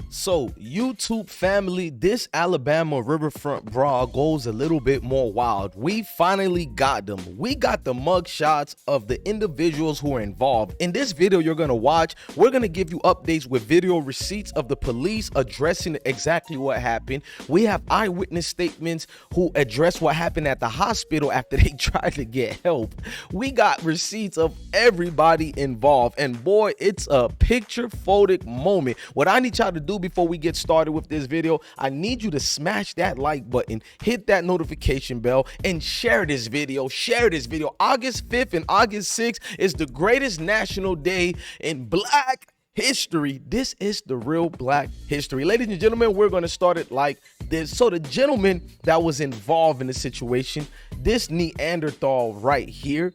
So, YouTube family, this Alabama Riverfront brawl goes a little bit more wild. We finally got them. We got the mugshots of the individuals who are involved. In this video you're going to watch, we're going to give you updates with video receipts of the police addressing exactly what happened. We have eyewitness statements who address what happened at the hospital after they tried to get help. We got receipts of everybody involved, and boy, it's a picture-photic moment. What I need y'all to do before we get started with this video, I need you to smash that like button, hit that notification bell, and share this video. August 5th and August 6th is the greatest national day in Black history. This is the real Black history. Ladies and gentlemen, we're going to start it like this. So the gentleman that was involved in the situation, this Neanderthal right here,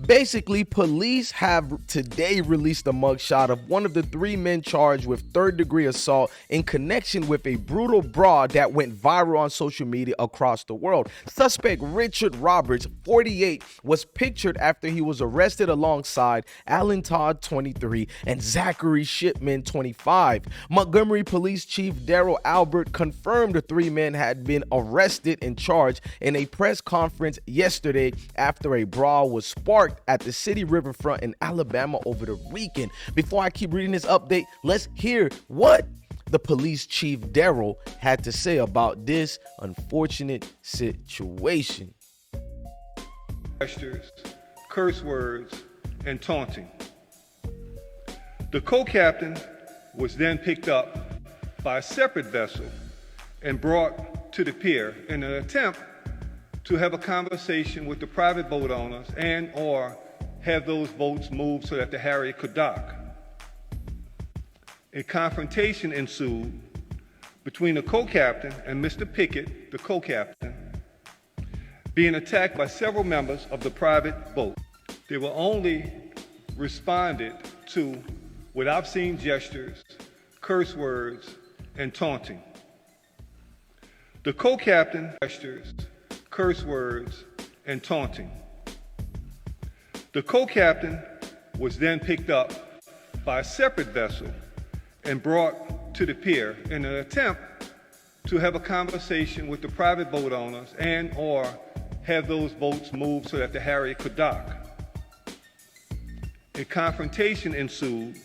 basically, police have today released a mugshot of one of the three men charged with third-degree assault in connection with a brutal brawl that went viral on social media across the world. Suspect Richard Roberts, 48, was pictured after he was arrested alongside Alan Todd, 23, and Zachary Shipman, 25. Montgomery Police Chief Darryl Albert confirmed the three men had been arrested and charged in a press conference yesterday after a brawl was sparked at the city riverfront in Alabama over the weekend. Before I keep reading this update, let's hear what the police chief Darryl had to say about this unfortunate situation. Gestures, curse words, and taunting. The co-captain was then picked up by a separate vessel and brought to the pier in an attempt to have a conversation with the private boat owners and or have those boats moved so that the Harriet could dock. A confrontation ensued between the co-captain and Mr. Pickett, the co-captain, being attacked by several members of the private boat. They were only responded to with obscene gestures, curse words, and taunting. The co-captain gestures, curse words, and taunting. The co-captain was then picked up by a separate vessel and brought to the pier in an attempt to have a conversation with the private boat owners and or have those boats moved so that the Harriet could dock. A confrontation ensued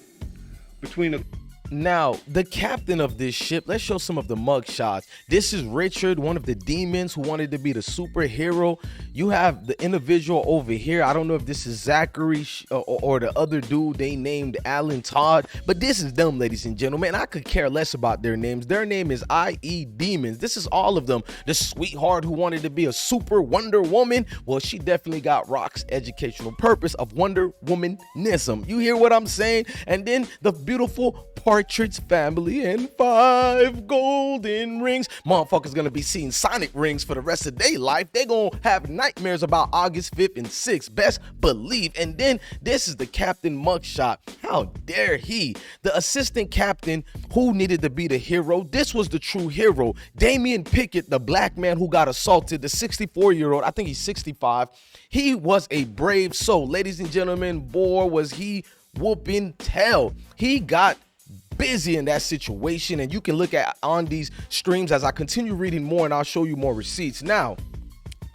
between the Now, the captain of this ship, let's show some of the mugshots. This is Richard, one of the demons who wanted to be the superhero. You have the individual over here. I don't know if this is Zachary or the other dude they named Alan Todd, but this is them, ladies and gentlemen. I could care less about their names. Their name is IE Demons. This is all of them. The sweetheart who wanted to be a super Wonder Woman. Well, she definitely got Rock's educational purpose of Wonder Womanism. You hear what I'm saying? And then the beautiful Partridge Family and 5 golden rings. Motherfuckers gonna be seeing Sonic rings for the rest of their life. They gonna have nightmares about August 5th and 6th, best believe. And then this is the captain mugshot. How dare he? The assistant captain who needed to be the hero. This was the true hero. Damian Pickett, the black man who got assaulted, the 64-year-old, I think he's 65. He was a brave soul. Ladies and gentlemen, boy, was he whooping tail. He got busy in that situation, and you can look at on these streams as I continue reading more, and I'll show you more receipts. Now,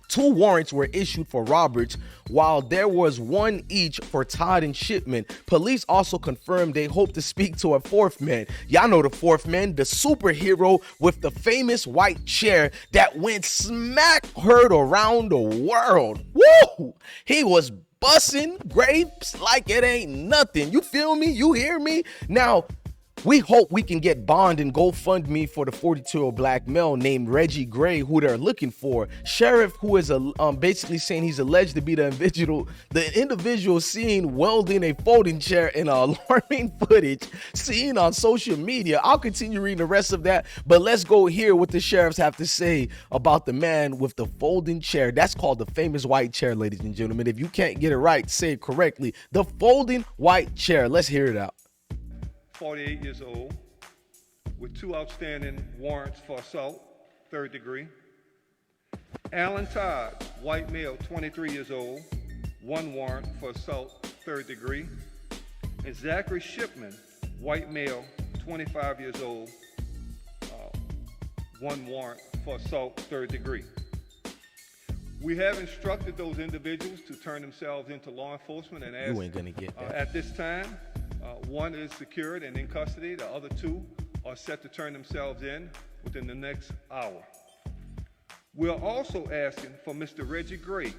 2 warrants were issued for Roberts, while there was 1 each for Todd and Shipman. Police also confirmed they hope to speak to a 4th man. Y'all know the 4th man, the superhero with the famous white chair that went smack heard around the world. Woo! He was busting grapes like it ain't nothing. You feel me? You hear me? Now, we hope we can get bond and GoFundMe for the 42-year-old black male named Reggie Gray, who they're looking for. Sheriff, who is basically saying he's alleged to be the individual seen welding a folding chair in alarming footage seen on social media. I'll continue reading the rest of that, but let's go hear what the sheriffs have to say about the man with the folding chair. That's called the famous white chair, ladies and gentlemen. If you can't get it right, say it correctly. The folding white chair. Let's hear it out. 48 years old, with 2 outstanding warrants for assault, 3rd degree. Alan Todd, white male, 23 years old, 1 warrant for assault, 3rd degree. And Zachary Shipman, white male, 25 years old, one warrant for assault third degree. We have instructed those individuals to turn themselves into law enforcement, and as You ain't gonna get that. at this time, one is secured and in custody. The other two are set to turn themselves in within the next hour. We're also asking for Mr. Reggie Gray,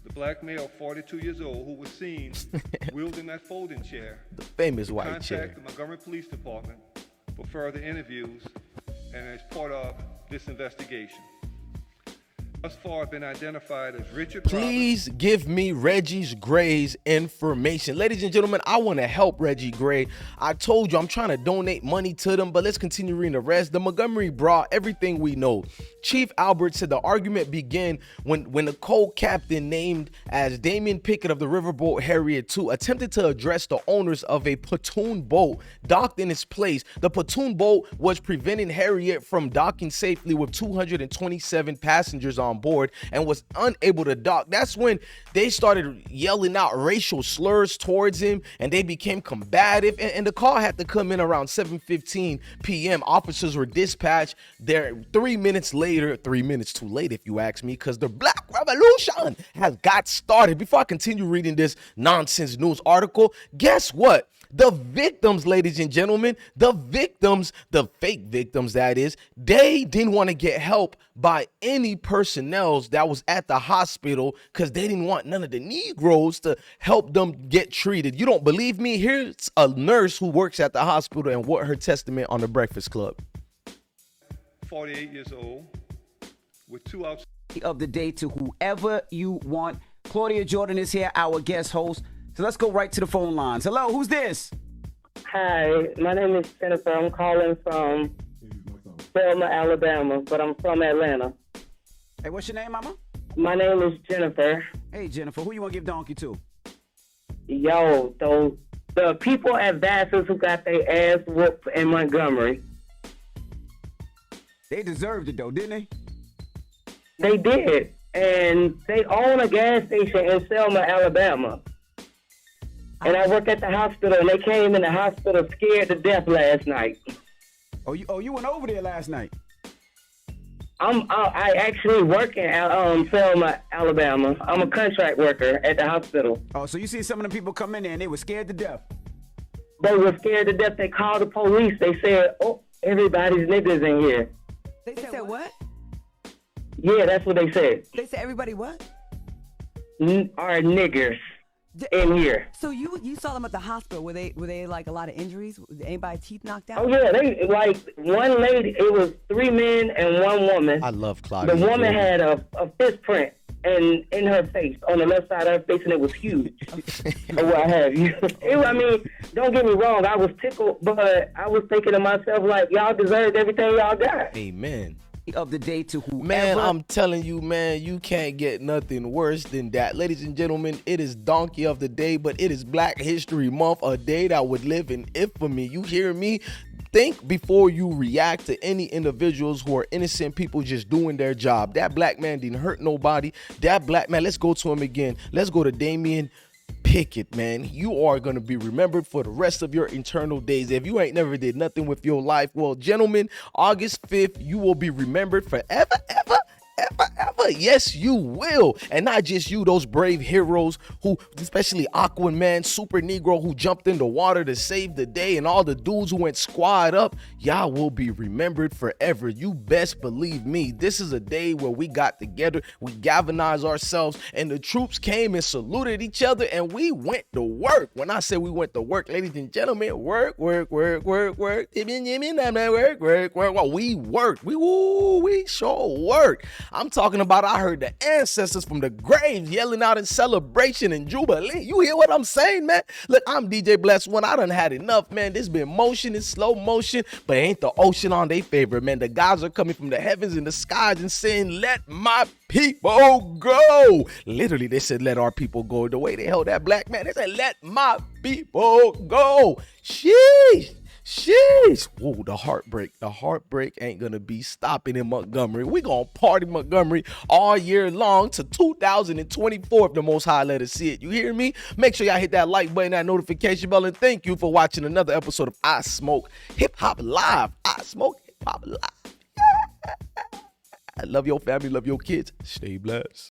the black male, 42 years old, who was seen wielding that folding chair, The famous to white contact chair. the Montgomery Police Department for further interviews and as part of this investigation. Thus far been identified as Richard Please give me Reggie Gray's information. Ladies and gentlemen, I want to help Reggie Gray. I told you I'm trying to donate money to them, but let's continue reading the rest. The Montgomery BRAWL, everything we know. Chief Albert said the argument began when the co-captain named as Damien Pickett of the Riverboat Harriet II attempted to address the owners of a pontoon boat docked in its place. The pontoon boat was preventing Harriet from docking safely with 227 passengers on board and was unable to dock. That's when they started yelling out racial slurs towards him and they became combative, and the call had to come in around 7:15 p.m. Officers were dispatched there 3 minutes later, 3 minutes too late if you ask me, because the Black Revolution has got started. Before I continue reading this nonsense news article, guess what? The victims, ladies and gentlemen, the victims, the fake victims that is, they didn't want to get help by any personnel that was at the hospital because they didn't want none of the Negroes to help them get treated. You don't believe me? Here's a nurse who works at the hospital and what her testament on the Breakfast Club. 48 years old with two outside of the day to whoever you want. Claudia Jordan is here, our guest host. So let's go right to the phone lines. Hello, who's this? Hi, my name is Jennifer. I'm calling from Selma, Alabama, but I'm from Atlanta. Hey, what's your name, mama? My name is Jennifer. Hey, Jennifer, who you want to give donkey to? Yo, the people at Vassar's who got their ass whooped in Montgomery. They deserved it, though, didn't they? They did. And they own a gas station in Selma, Alabama. And I work at the hospital, and they came in the hospital scared to death last night. Oh, you went over there last night? I actually work in Selma, Alabama. I'm a contract worker at the hospital. Oh, so you see some of the people come in there and they were scared to death. They were scared to death. They called the police. They said, "Oh, everybody's niggas in here." They said what? Yeah, that's what they said. They said everybody what? Are niggers in here. So you saw them at the hospital. Were they like a lot of injuries? Did anybody teeth knocked out? Oh yeah, they like one lady. It was 3 men and 1 woman. I love Claudia. The woman had a fist print in her face, on the left side of her face, and it was huge. Or what have you. I mean, don't get me wrong. I was tickled, but I was thinking to myself, like, y'all deserved everything y'all got. Amen. Of the day to whoever. Man, I'm telling you, man, you can't get nothing worse than that. Ladies and gentlemen, it is Donkey of the Day, but it is Black History Month, a day that would live in infamy. You hear me? Think before you react to any individuals who are innocent people just doing their job. That black man didn't hurt nobody. That black man, let's go to him again. Let's go to Damien Pickett, man. You are going to be remembered for the rest of your eternal days. If you ain't never did nothing with your life, well, gentlemen, August 5th, you will be remembered forever, ever. Yes, you will. And not just you, those brave heroes who, especially Aquaman, Super Negro, who jumped in the water to save the day, and all the dudes who went squad up, y'all will be remembered forever. You best believe me. This is a day where we got together, we galvanized ourselves, and the troops came and saluted each other, and we went to work. When I say we went to work, ladies and gentlemen, work. Well, we worked. We sure worked. I'm talking about, I heard the ancestors from the graves yelling out in celebration and jubilee. You hear what I'm saying, man? Look, I'm DJ Bless One. I done had enough, man. This been motion, it's slow motion, but ain't the ocean on their favor, man. The gods are coming from the heavens and the skies and saying, let my people go. Literally, they said, let our people go. The way they held that black man, they said, let my people go. Sheesh. Whoa, the heartbreak ain't gonna be stopping in Montgomery. We gonna party Montgomery all year long to 2024 if the Most High let us see it. You hear me? Make sure y'all hit that like button, that notification bell, and thank you for watching another episode of I Smoke Hip Hop Live. I Smoke Hip Hop Live. Yeah. Love your family, love your kids. Stay blessed.